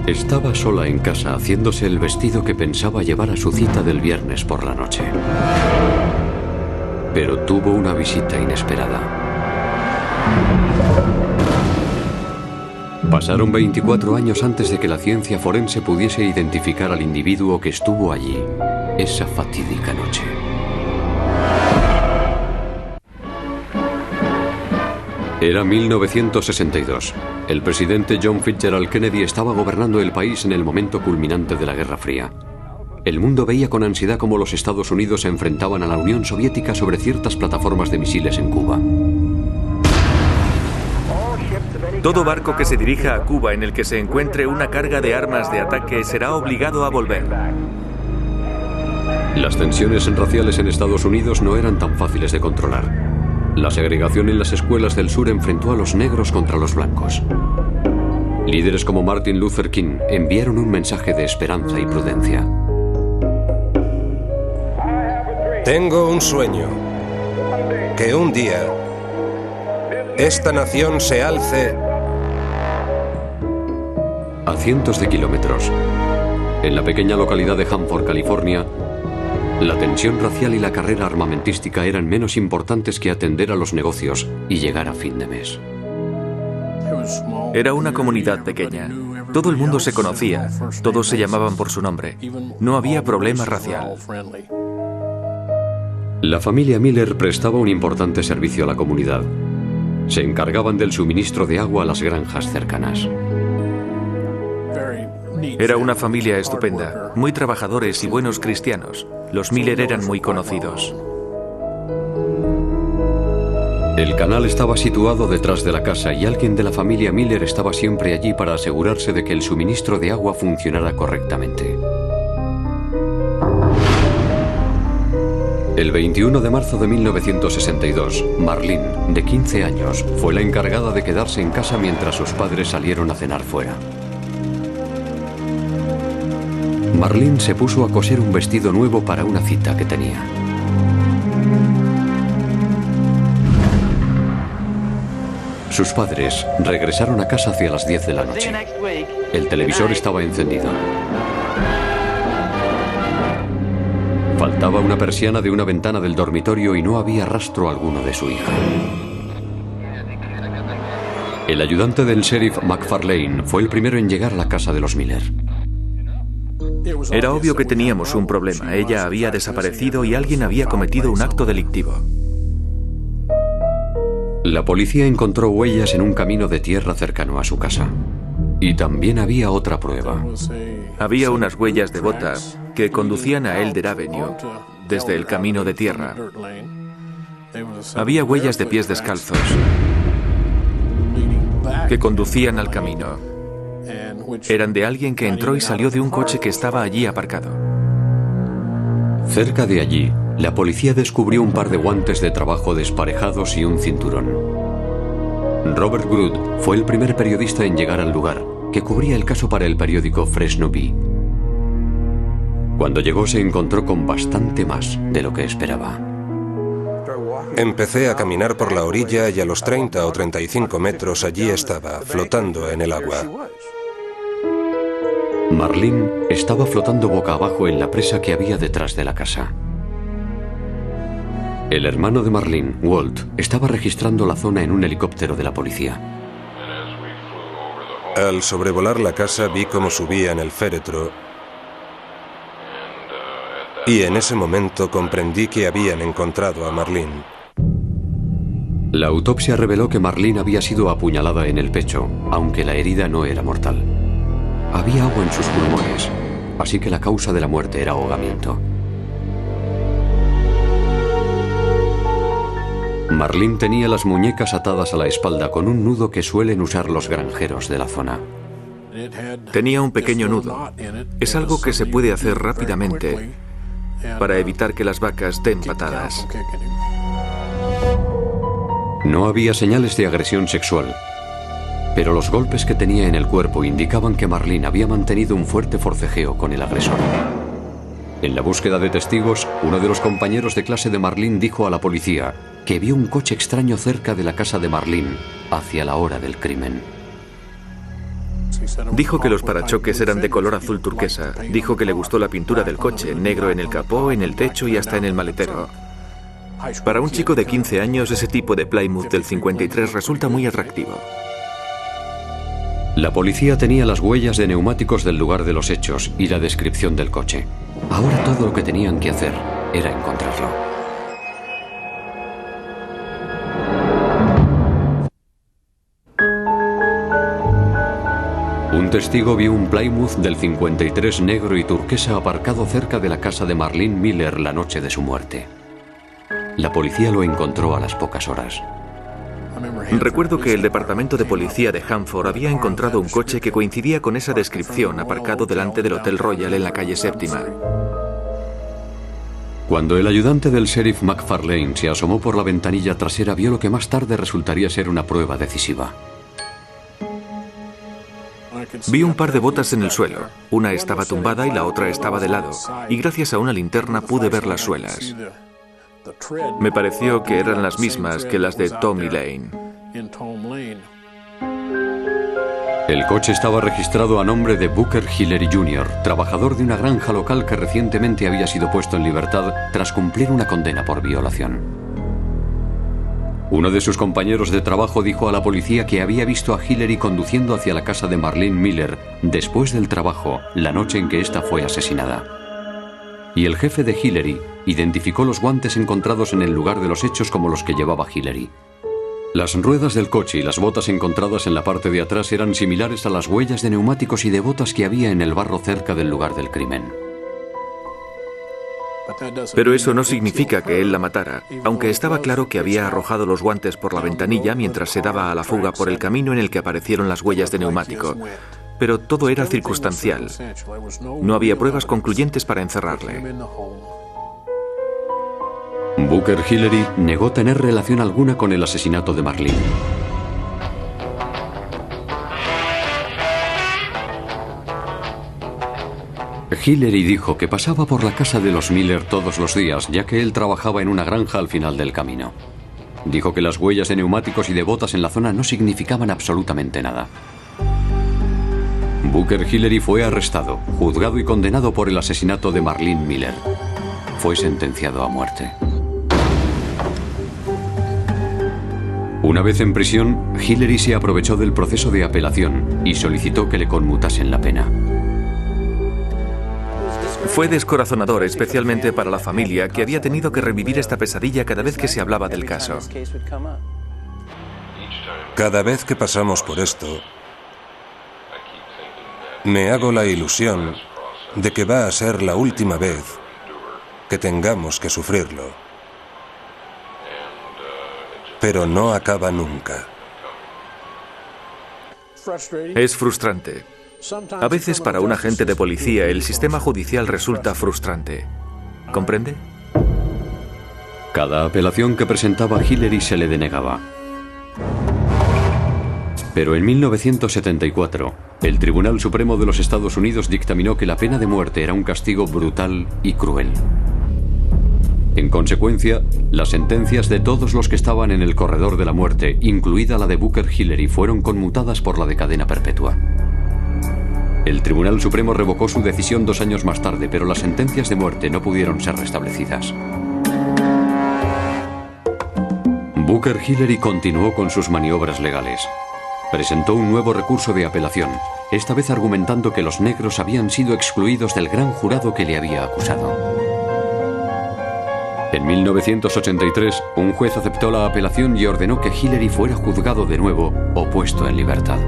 Estaba sola en casa haciéndose el vestido que pensaba llevar a su cita del viernes por la noche. Pero tuvo una visita inesperada. Pasaron 24 años antes de que la ciencia forense pudiese identificar al individuo que estuvo allí esa fatídica noche. Era 1962. El presidente John Fitzgerald Kennedy estaba gobernando el país en el momento culminante de la Guerra Fría. El mundo veía con ansiedad cómo los Estados Unidos se enfrentaban a la Unión Soviética sobre ciertas plataformas de misiles en Cuba. Todo barco que se dirija a Cuba en el que se encuentre una carga de armas de ataque será obligado a volver. Las tensiones raciales en Estados Unidos no eran tan fáciles de controlar. La segregación en las escuelas del sur enfrentó a los negros contra los blancos. Líderes como Martin Luther King enviaron un mensaje de esperanza y prudencia. Tengo un sueño, que un día esta nación se alce a cientos de kilómetros. En la pequeña localidad de Hanford, California, la tensión racial y la carrera armamentística eran menos importantes que atender a los negocios y llegar a fin de mes. Era una comunidad pequeña. Todo el mundo se conocía. Todos se llamaban por su nombre. No había problema racial. La familia Miller prestaba un importante servicio a la comunidad. Se encargaban del suministro de agua a las granjas cercanas. Era una familia estupenda, muy trabajadores y buenos cristianos. Los Miller eran muy conocidos. El canal estaba situado detrás de la casa y alguien de la familia Miller estaba siempre allí para asegurarse de que el suministro de agua funcionara correctamente. El 21 de marzo de 1962, Marlene, de 15 años, fue la encargada de quedarse en casa mientras sus padres salieron a cenar fuera. Marlene se puso a coser un vestido nuevo para una cita que tenía. Sus padres regresaron a casa hacia las 10 de la noche. El televisor estaba encendido. Faltaba una persiana de una ventana del dormitorio y no había rastro alguno de su hija. El ayudante del sheriff McFarlane fue el primero en llegar a la casa de los Miller. Era obvio que teníamos un problema. Ella había desaparecido y alguien había cometido un acto delictivo. La policía encontró huellas en un camino de tierra cercano a su casa. Y también había otra prueba. Había unas huellas de bota que conducían a Elder Avenue desde el camino de tierra. Había huellas de pies descalzos que conducían al camino. Eran de alguien que entró y salió de un coche que estaba allí aparcado. Cerca de allí, la policía descubrió un par de guantes de trabajo desparejados y un cinturón. Robert Groot fue el primer periodista en llegar al lugar, que cubría el caso para el periódico Fresno Bee. Cuando llegó se encontró con bastante más de lo que esperaba. Empecé a caminar por la orilla y a los 30 o 35 metros allí estaba, flotando en el agua. Marlene estaba flotando boca abajo en la presa que había detrás de la casa. El hermano de Marlene, Walt, estaba registrando la zona en un helicóptero de la policía. Al sobrevolar la casa vi cómo subían el féretro y en ese momento comprendí que habían encontrado a Marlene. La autopsia reveló que Marlene había sido apuñalada en el pecho, aunque la herida no era mortal. Había agua en sus pulmones, así que la causa de la muerte era ahogamiento. Marlene tenía las muñecas atadas a la espalda con un nudo que suelen usar los granjeros de la zona. Tenía un pequeño nudo. Es algo que se puede hacer rápidamente para evitar que las vacas den patadas. No había señales de agresión sexual, pero los golpes que tenía en el cuerpo indicaban que Marlene había mantenido un fuerte forcejeo con el agresor. En la búsqueda de testigos, uno de los compañeros de clase de Marlene dijo a la policía que vio un coche extraño cerca de la casa de Marlene hacia la hora del crimen. Dijo que los parachoques eran de color azul turquesa. Dijo que le gustó la pintura del coche, negro en el capó, en el techo y hasta en el maletero. Para un chico de 15 años, ese tipo de Plymouth del 53 resulta muy atractivo. La policía tenía las huellas de neumáticos del lugar de los hechos y la descripción del coche. Ahora todo lo que tenían que hacer era encontrarlo. Un testigo vio un Plymouth del 53 negro y turquesa aparcado cerca de la casa de Marlene Miller la noche de su muerte. La policía lo encontró a las pocas horas. Recuerdo que el departamento de policía de Hanford había encontrado un coche que coincidía con esa descripción aparcado delante del Hotel Royal en la calle Séptima. Cuando el ayudante del sheriff McFarlane se asomó por la ventanilla trasera, vio lo que más tarde resultaría ser una prueba decisiva. Vi un par de botas en el suelo. Una estaba tumbada y la otra estaba de lado, y gracias a una linterna pude ver las suelas. Me pareció que eran las mismas que las de Tommy Lane. El coche estaba registrado a nombre de Booker Hillery Jr., trabajador de una granja local que recientemente había sido puesto en libertad tras cumplir una condena por violación. Uno de sus compañeros de trabajo dijo a la policía que había visto a Hillery conduciendo hacia la casa de Marlene Miller después del trabajo, la noche en que ésta fue asesinada. Y el jefe de Hillery identificó los guantes encontrados en el lugar de los hechos como los que llevaba Hillery. Las ruedas del coche y las botas encontradas en la parte de atrás eran similares a las huellas de neumáticos y de botas que había en el barro cerca del lugar del crimen. Pero eso no significa que él la matara, aunque estaba claro que había arrojado los guantes por la ventanilla mientras se daba a la fuga por el camino en el que aparecieron las huellas de neumático. Pero todo era circunstancial. No había pruebas concluyentes para encerrarle. Booker Hillery negó tener relación alguna con el asesinato de Marlene. Hillery dijo que pasaba por la casa de los Miller todos los días, ya que él trabajaba en una granja al final del camino. Dijo que las huellas de neumáticos y de botas en la zona no significaban absolutamente nada. Booker Hillery fue arrestado, juzgado y condenado por el asesinato de Marlene Miller. Fue sentenciado a muerte. Una vez en prisión, Hillery se aprovechó del proceso de apelación y solicitó que le conmutasen la pena. Fue descorazonador, especialmente para la familia, que había tenido que revivir esta pesadilla cada vez que se hablaba del caso. Cada vez que pasamos por esto, me hago la ilusión de que va a ser la última vez que tengamos que sufrirlo. Pero no acaba nunca. Es frustrante. A veces para un agente de policía el sistema judicial resulta frustrante. ¿Comprende? Cada apelación que presentaba Hillery se le denegaba. Pero en 1974, el Tribunal Supremo de los Estados Unidos dictaminó que la pena de muerte era un castigo brutal y cruel. En consecuencia, las sentencias de todos los que estaban en el corredor de la muerte, incluida la de Booker Hillery, fueron conmutadas por la de cadena perpetua. El Tribunal Supremo revocó su decisión 2 años más tarde, pero las sentencias de muerte no pudieron ser restablecidas. Booker Hillery continuó con sus maniobras legales. Presentó un nuevo recurso de apelación, esta vez argumentando que los negros habían sido excluidos del gran jurado que le había acusado. En 1983, un juez aceptó la apelación y ordenó que Hillery fuera juzgado de nuevo o puesto en libertad.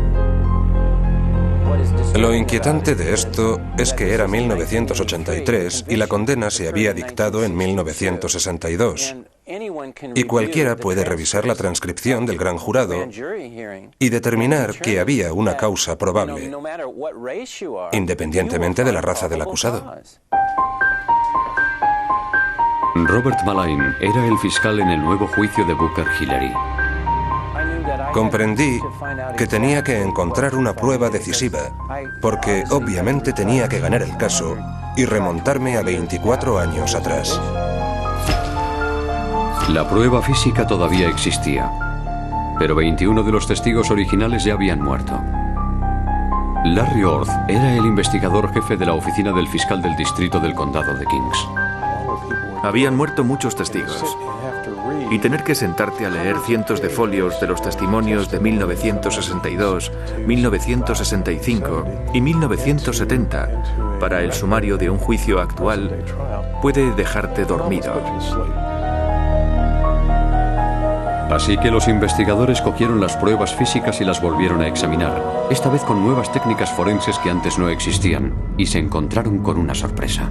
Lo inquietante de esto es que era 1983 y la condena se había dictado en 1962. Y cualquiera puede revisar la transcripción del gran jurado y determinar que había una causa probable, independientemente de la raza del acusado. Robert Maline era el fiscal en el nuevo juicio de Booker Hillery. Comprendí que tenía que encontrar una prueba decisiva, porque obviamente tenía que ganar el caso y remontarme a 24 años atrás. La prueba física todavía existía, pero 21 de los testigos originales ya habían muerto. Larry Orth era el investigador jefe de la oficina del fiscal del distrito del condado de Kings. Habían muerto muchos testigos. Y tener que sentarte a leer cientos de folios de los testimonios de 1962, 1965 y 1970 para el sumario de un juicio actual puede dejarte dormido. Así que los investigadores cogieron las pruebas físicas y las volvieron a examinar, esta vez con nuevas técnicas forenses que antes no existían, y se encontraron con una sorpresa.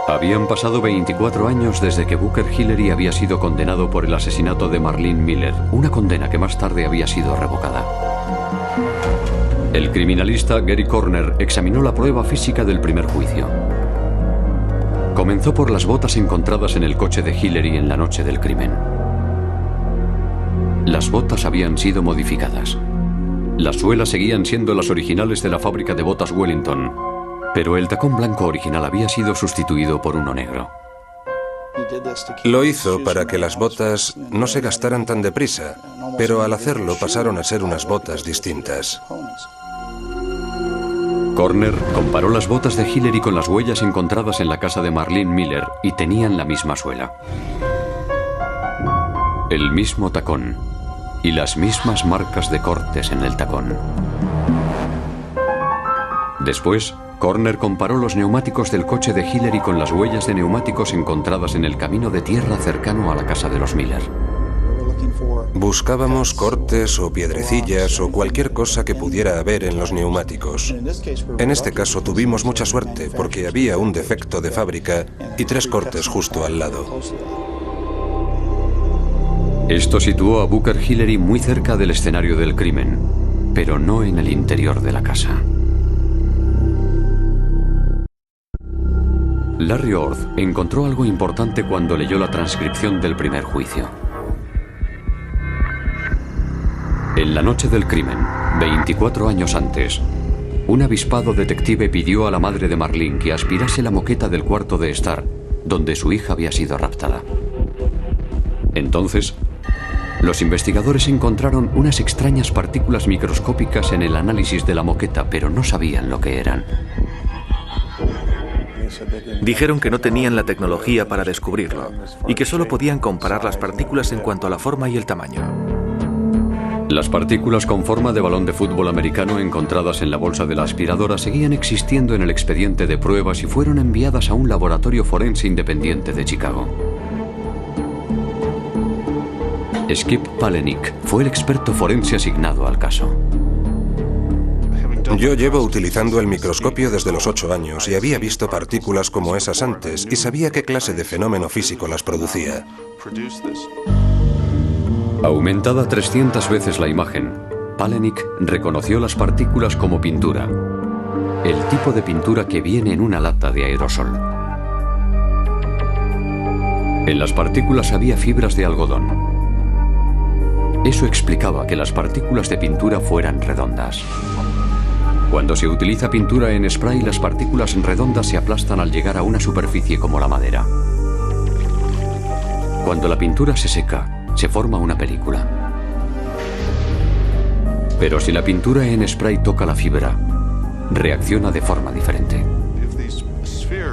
Habían pasado 24 años desde que Booker Hillery había sido condenado por el asesinato de Marlene Miller, una condena que más tarde había sido revocada. El criminalista Gary Corner examinó la prueba física del primer juicio. Comenzó por las botas encontradas en el coche de Hillery en la noche del crimen. Las botas habían sido modificadas. Las suelas seguían siendo las originales de la fábrica de botas Wellington, pero el tacón blanco original había sido sustituido por uno negro. Lo hizo para que las botas no se gastaran tan deprisa, pero al hacerlo pasaron a ser unas botas distintas. Corner comparó las botas de Hillery con las huellas encontradas en la casa de Marlene Miller y tenían la misma suela. El mismo tacón y las mismas marcas de cortes en el tacón. Después, Corner comparó los neumáticos del coche de Hillery con las huellas de neumáticos encontradas en el camino de tierra cercano a la casa de los Miller. Buscábamos cortes o piedrecillas o cualquier cosa que pudiera haber en los neumáticos. En este caso tuvimos mucha suerte porque había un defecto de fábrica y 3 cortes justo al lado. Esto situó a Booker Hillery muy cerca del escenario del crimen, pero no en el interior de la casa. Larry Orth encontró algo importante cuando leyó la transcripción del primer juicio. En la noche del crimen, 24 años antes, un avispado detective pidió a la madre de Marlene que aspirase la moqueta del cuarto de estar, donde su hija había sido raptada. Entonces, los investigadores encontraron unas extrañas partículas microscópicas en el análisis de la moqueta, pero no sabían lo que eran. Dijeron que no tenían la tecnología para descubrirlo y que solo podían comparar las partículas en cuanto a la forma y el tamaño. Las partículas con forma de balón de fútbol americano encontradas en la bolsa de la aspiradora seguían existiendo en el expediente de pruebas y fueron enviadas a un laboratorio forense independiente de Chicago. Skip Palahniuk fue el experto forense asignado al caso. Yo llevo utilizando el microscopio desde los 8 años y había visto partículas como esas antes y sabía qué clase de fenómeno físico las producía. Aumentada 300 veces la imagen, Palahniuk reconoció las partículas como pintura, el tipo de pintura que viene en una lata de aerosol. En las partículas había fibras de algodón. Eso explicaba que las partículas de pintura fueran redondas. Cuando se utiliza pintura en spray, las partículas redondas se aplastan al llegar a una superficie como la madera. Cuando la pintura se seca, se forma una película. Pero si la pintura en spray toca la fibra, reacciona de forma diferente.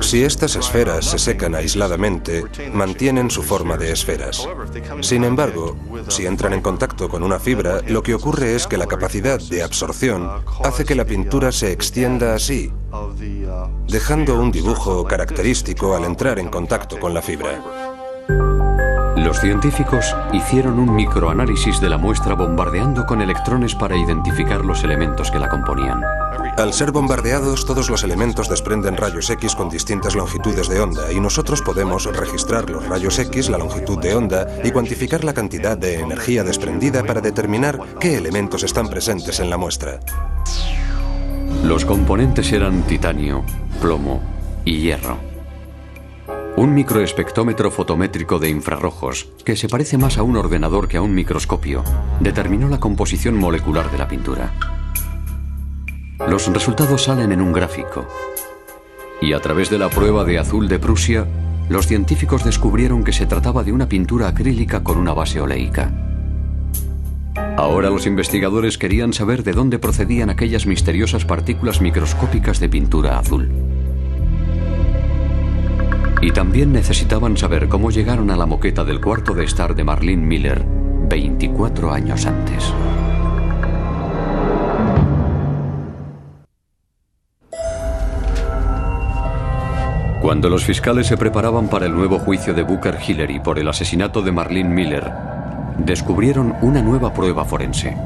Si estas esferas se secan aisladamente, mantienen su forma de esferas. Sin embargo, si entran en contacto con una fibra, lo que ocurre es que la capacidad de absorción hace que la pintura se extienda así, dejando un dibujo característico al entrar en contacto con la fibra. Los científicos hicieron un microanálisis de la muestra bombardeando con electrones para identificar los elementos que la componían. Al ser bombardeados, todos los elementos desprenden rayos X con distintas longitudes de onda y nosotros podemos registrar los rayos X, la longitud de onda y cuantificar la cantidad de energía desprendida para determinar qué elementos están presentes en la muestra. Los componentes eran titanio, plomo y hierro. Un microespectrómetro fotométrico de infrarrojos, que se parece más a un ordenador que a un microscopio, determinó la composición molecular de la pintura. Los resultados salen en un gráfico, y a través de la prueba de azul de Prusia, los científicos descubrieron que se trataba de una pintura acrílica con una base oleica. Ahora los investigadores querían saber de dónde procedían aquellas misteriosas partículas microscópicas de pintura azul. Y también necesitaban saber cómo llegaron a la moqueta del cuarto de estar de Marlene Miller 24 años antes. Cuando los fiscales se preparaban para el nuevo juicio de Booker Hillery por el asesinato de Marlene Miller, descubrieron una nueva prueba forense.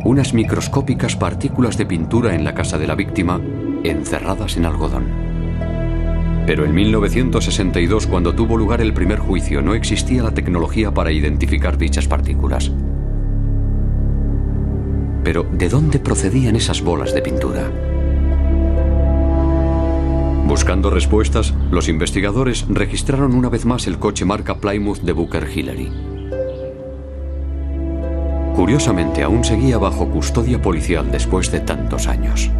Unas microscópicas partículas de pintura en la casa de la víctima, encerradas en algodón. Pero en 1962, cuando tuvo lugar el primer juicio, no existía la tecnología para identificar dichas partículas. Pero, ¿de dónde procedían esas bolas de pintura? Buscando respuestas, los investigadores registraron una vez más el coche marca Plymouth de Booker Hillery. Curiosamente, aún seguía bajo custodia policial después de tantos años.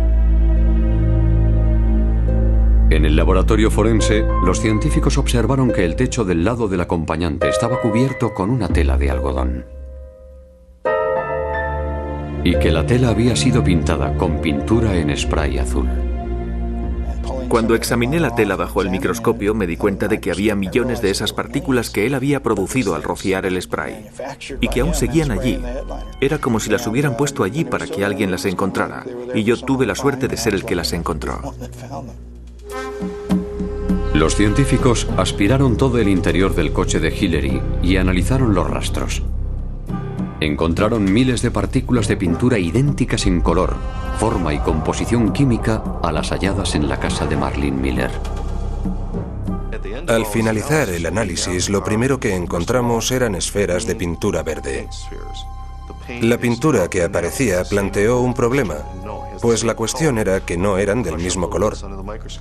En el laboratorio forense, los científicos observaron que el techo del lado del acompañante estaba cubierto con una tela de algodón. Y que la tela había sido pintada con pintura en spray azul. Cuando examiné la tela bajo el microscopio, me di cuenta de que había millones de esas partículas que él había producido al rociar el spray, y que aún seguían allí. Era como si las hubieran puesto allí para que alguien las encontrara, y yo tuve la suerte de ser el que las encontró. Los científicos aspiraron todo el interior del coche de Hillery y analizaron los rastros. Encontraron miles de partículas de pintura idénticas en color, forma y composición química a las halladas en la casa de Marlene Miller. Al finalizar el análisis, lo primero que encontramos eran esferas de pintura verde. La pintura que aparecía planteó un problema, pues la cuestión era que no eran del mismo color.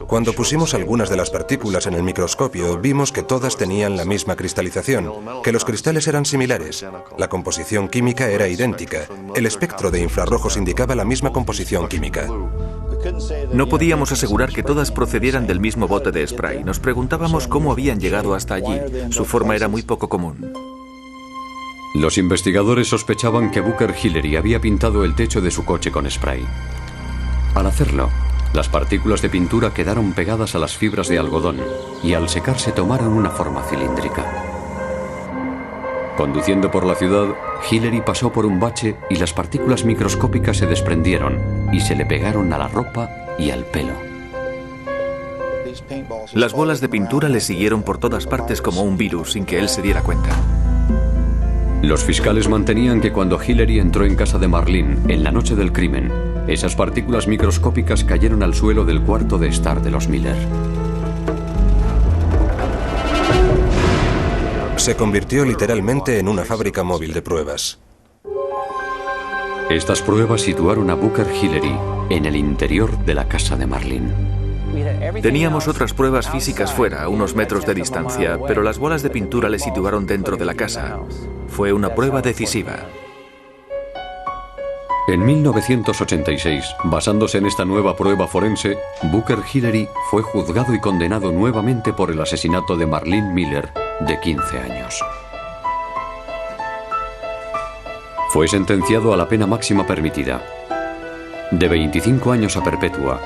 Cuando pusimos algunas de las partículas en el microscopio, vimos que todas tenían la misma cristalización, que los cristales eran similares, la composición química era idéntica, el espectro de infrarrojos indicaba la misma composición química. No podíamos asegurar que todas procedieran del mismo bote de spray. Nos preguntábamos cómo habían llegado hasta allí. Su forma era muy poco común. Los investigadores sospechaban que Booker Hillery había pintado el techo de su coche con spray. Al hacerlo, las partículas de pintura quedaron pegadas a las fibras de algodón y al secarse tomaron una forma cilíndrica. Conduciendo por la ciudad, Hillery pasó por un bache y las partículas microscópicas se desprendieron y se le pegaron a la ropa y al pelo. Las bolas de pintura le siguieron por todas partes como un virus sin que él se diera cuenta. Los fiscales mantenían que cuando Hillery entró en casa de Marlene en la noche del crimen, esas partículas microscópicas cayeron al suelo del cuarto de estar de los Miller. Se convirtió literalmente en una fábrica móvil de pruebas. Estas pruebas situaron a Booker Hillery en el interior de la casa de Marlene. Teníamos otras pruebas físicas fuera, a unos metros de distancia, pero las bolas de pintura le situaron dentro de la casa. Fue una prueba decisiva. En 1986, basándose en esta nueva prueba forense, Booker Hillery fue juzgado y condenado nuevamente por el asesinato de Marlene Miller, de 15 años. Fue sentenciado a la pena máxima permitida, de 25 años a perpetua,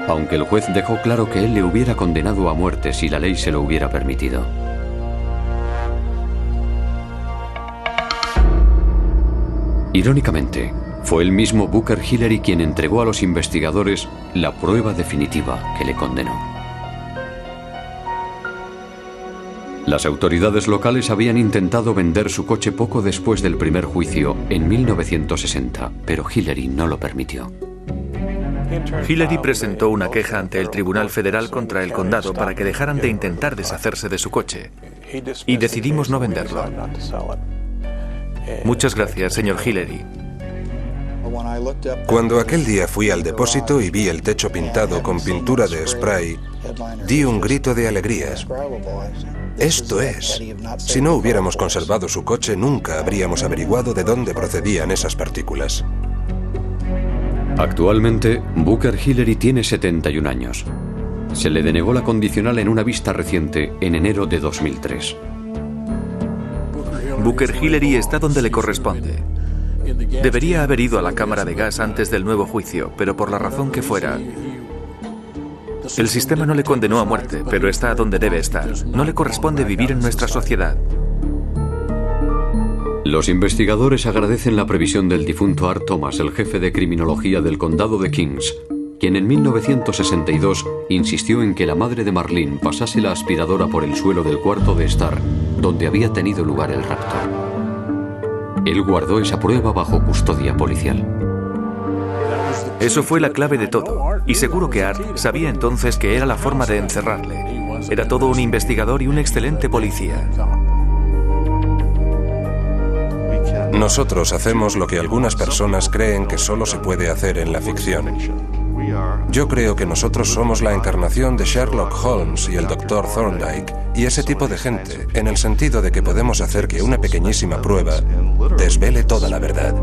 aunque el juez dejó claro que él le hubiera condenado a muerte si la ley se lo hubiera permitido. Irónicamente, fue el mismo Booker Hillery quien entregó a los investigadores la prueba definitiva que le condenó. Las autoridades locales habían intentado vender su coche poco después del primer juicio, en 1960, pero Hillery no lo permitió. Hillery presentó una queja ante el Tribunal Federal contra el condado para que dejaran de intentar deshacerse de su coche, y decidimos no venderlo. Muchas gracias, señor Hillery. Cuando aquel día fui al depósito y vi el techo pintado con pintura de spray, di un grito de alegría. Esto es, si no hubiéramos conservado su coche, nunca habríamos averiguado de dónde procedían esas partículas. Actualmente, Booker Hillery tiene 71 años. Se le denegó la condicional en una vista reciente, en enero de 2003. Booker Hillery está donde le corresponde. Debería haber ido a la cámara de gas antes del nuevo juicio, pero por la razón que fuera, el sistema no le condenó a muerte, pero está donde debe estar. No le corresponde vivir en nuestra sociedad. Los investigadores agradecen la previsión del difunto Art Thomas, el jefe de criminología del condado de Kings, quien en 1962 insistió en que la madre de Marlene pasase la aspiradora por el suelo del cuarto de estar, donde había tenido lugar el rapto. Él guardó esa prueba bajo custodia policial. Eso fue la clave de todo, y seguro que Art sabía entonces que era la forma de encerrarle. Era todo un investigador y un excelente policía. Nosotros hacemos lo que algunas personas creen que solo se puede hacer en la ficción. Yo creo que nosotros somos la encarnación de Sherlock Holmes y el Dr. Thorndyke y ese tipo de gente, en el sentido de que podemos hacer que una pequeñísima prueba desvele toda la verdad.